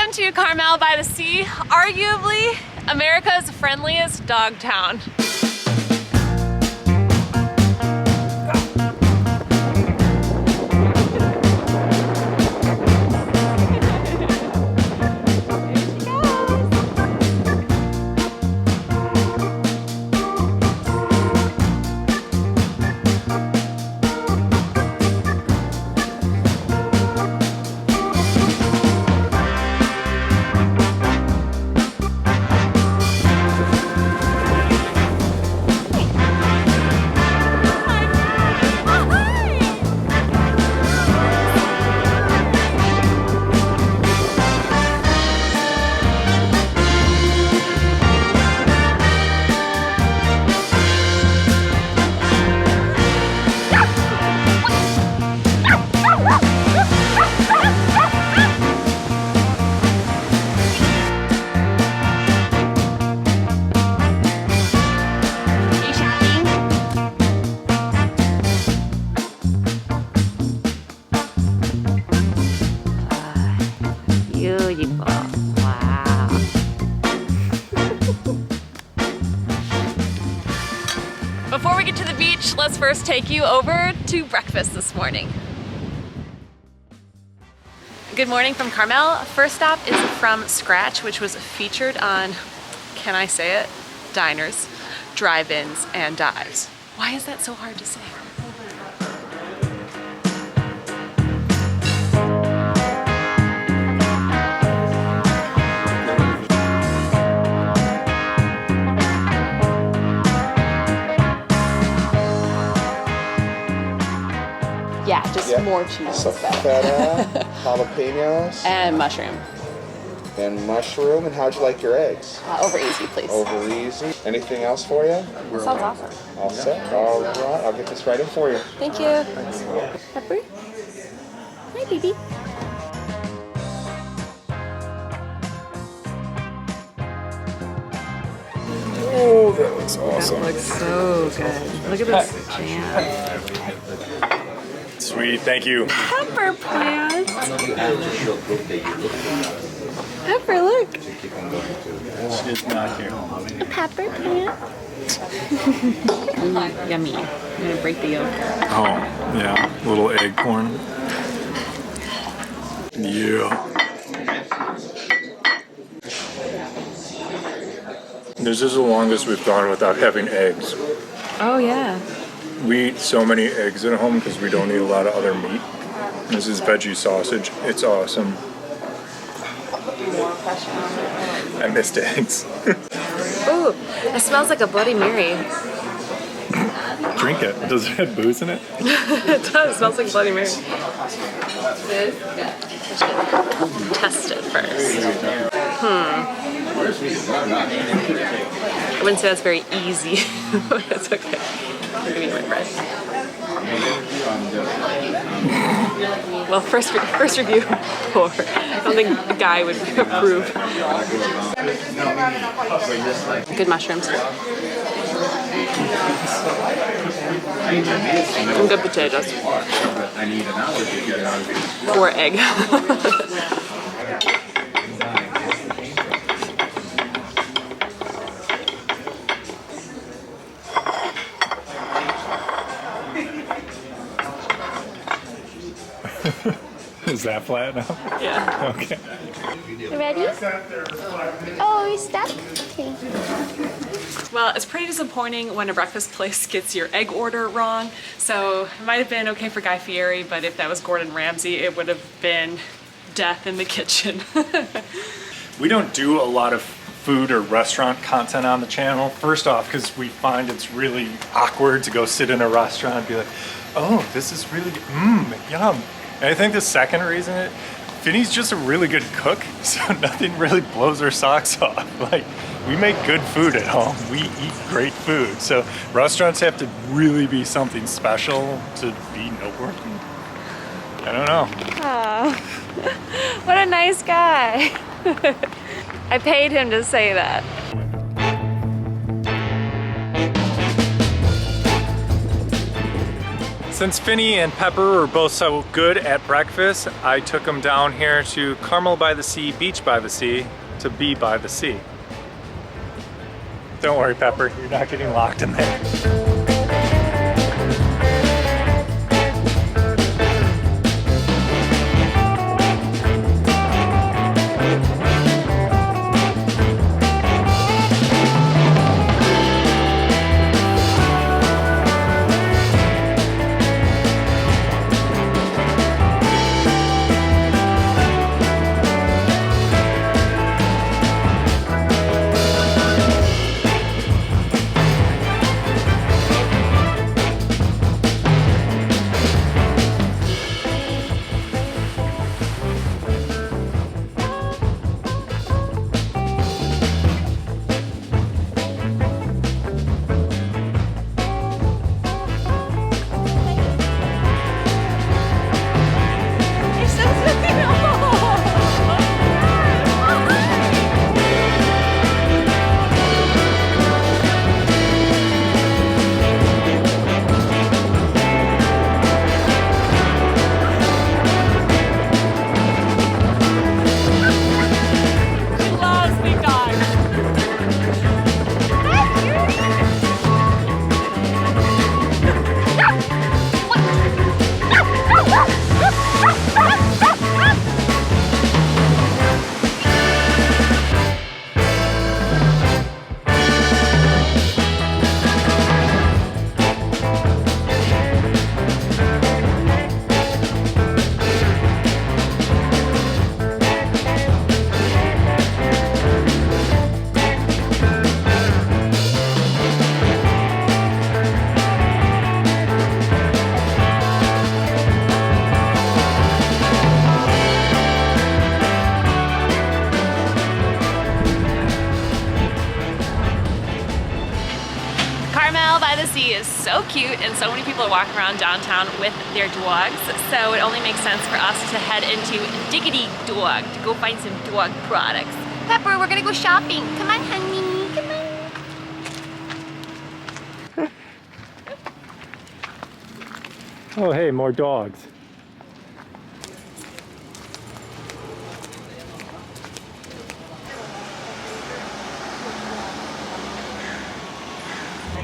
Welcome to Carmel-by-the-Sea, arguably America's friendliest dog town. Before we get to the beach, let's first take you over to breakfast this morning. Good morning from Carmel. First stop is From Scratch, which was featured on, can I say it? Diners, drive-ins, and dives. Why is that so hard to say? Yeah, just more cheese. Feta, jalapenos. And mushroom. And mushroom. And how'd you like your eggs? Over easy, please. Over easy. Anything else for you? That sounds awesome. All set? All right, I'll get this right in for you. Thank you. Pepper? Hi, baby. Oh, that looks awesome. That looks so good. Look at this jam. Sweet, thank you. Pepper plant. Pepper, look. She's not here. A pepper plant. Yummy. I'm gonna break the yolk. Oh, yeah, little eggcorn. Yeah. This is the longest we've gone without having eggs. Oh yeah. We eat so many eggs at home because we don't eat a lot of other meat. This is veggie sausage. It's awesome. I missed eggs. Ooh, it smells like a Bloody Mary. Drink it. Does it have booze in it? It does. It smells like Bloody Mary. Test it first. I wouldn't say that's very easy, but it's okay. Give me my bread. Well, first review poor. I don't think the guy would approve. Good mushrooms. And good potatoes. Or egg. Is that flat now? Yeah. Okay. Ready? Oh, are you stuck? Okay. Well, it's pretty disappointing when a breakfast place gets your egg order wrong. So it might have been okay for Guy Fieri, but if that was Gordon Ramsay, it would have been death in the kitchen. We don't do a lot of food or restaurant content on the channel. First off, because we find it's really awkward to go sit in a restaurant and be like, oh, this is really good. Yum. And I think the second reason, Finny's just a really good cook, so nothing really blows her socks off. Like, we make good food at home. We eat great food. So restaurants have to really be something special to be noteworthy. I don't know. Oh, what a nice guy. I paid him to say that. Since Finny and Pepper were both so good at breakfast, I took them down here to Carmel-by-the-Sea, Beach by the Sea, to be by the sea. Don't worry, Pepper, you're not getting locked in there. Carmel-by-the-Sea is so cute and so many people are walking around downtown with their dogs, so it only makes sense for us to head into Diggity Dog to go find some dog products. Pepper, we're gonna go shopping. Come on, honey, come on. Oh, hey, more dogs.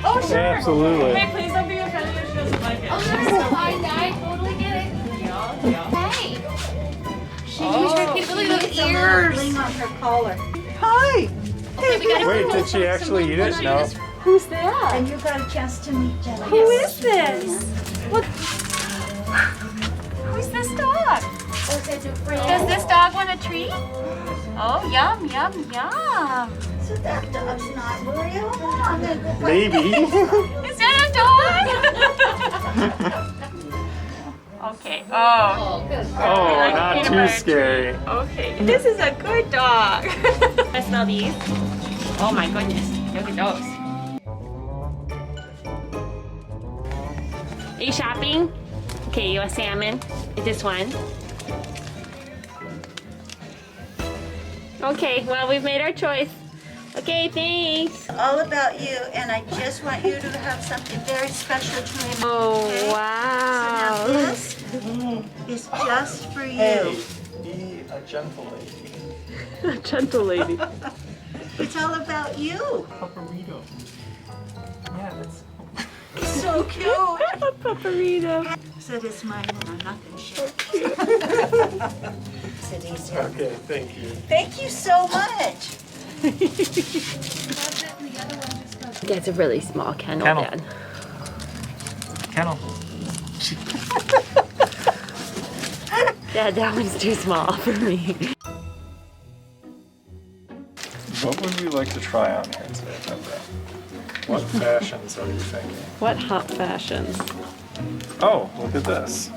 Oh, sure. Absolutely. Hey, please don't be offended if she doesn't like it. Oh, no, I totally get it. Yeah. Hey. She used her kid. Look at those ears. On her collar. Okay, we gotta Wait, did she actually eat it? No. Who's that? And you got a chance to meet Jenny. Who is this? What? Who's this dog? Does this dog want a treat? Oh, yum, yum, yum. So that dog's not real. I'm gonna go find Maybe. Is that a dog? Okay. Oh. Oh, not peanut too butter scary. Okay. This is a good dog. I smell these. Oh my goodness. Look at those. Are you shopping? Okay, you want salmon? This one. Okay, well, we've made our choice. Okay, thanks. all about you, and I just want you to have something very special to remember. Oh, okay? wow. So now this is just for you. Hey, be a gentle lady. Gentle lady. It's all about you. Paparito. Yeah, that's. So cute. Paparito. So this is mine, and I'm not going to share. Sit easy. Okay, thank you. Thank you so much. That's a really small kennel, Kennel. Dad. Kennel. Dad, that one's too small for me. What would we like to try on here today, Pepper? What fashions are you thinking? What hot fashions? Oh, look at this.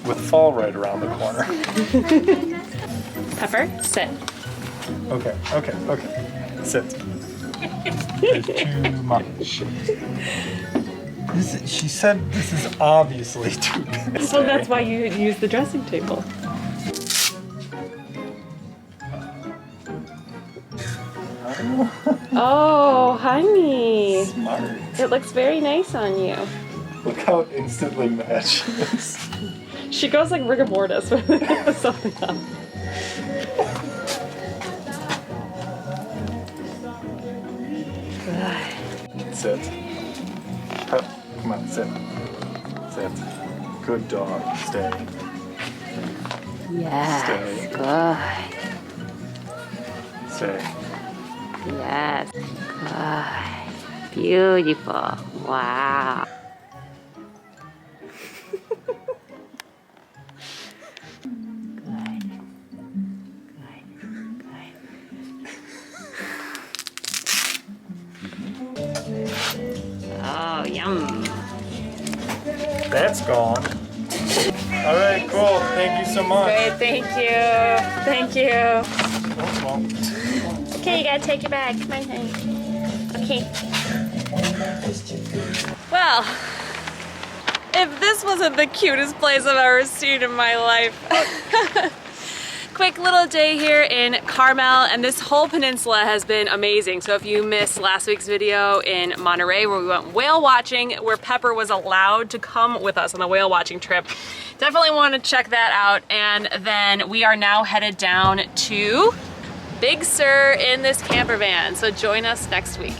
With fall right around the corner. Pepper, sit. Okay, okay, okay. Sit. There's too much. She said this is obviously too big. Well, that's why you use the dressing table. Oh, honey. Smart. It looks very nice on you. Look how instantly mad she is. She goes like rigor mortis with something up. Sit. Come on, sit. Sit. Good dog. Stay. Yes. Stay. Good. Stay. Yes. Good. Beautiful. Wow. Oh, yum. That's gone. All right, cool. Thank you so much. Great, thank you. Thank you. Oh, well. Okay, you gotta take it back. Come on, honey. Okay. Well, if this wasn't the cutest place I've ever seen in my life. Quick little day here in Carmel, and this whole peninsula has been amazing. So if you missed last week's video in Monterey where we went whale watching, where Pepper was allowed to come with us on the whale watching trip, definitely want to check that out. And then we are now headed down to Big Sur in this camper van. So join us next week.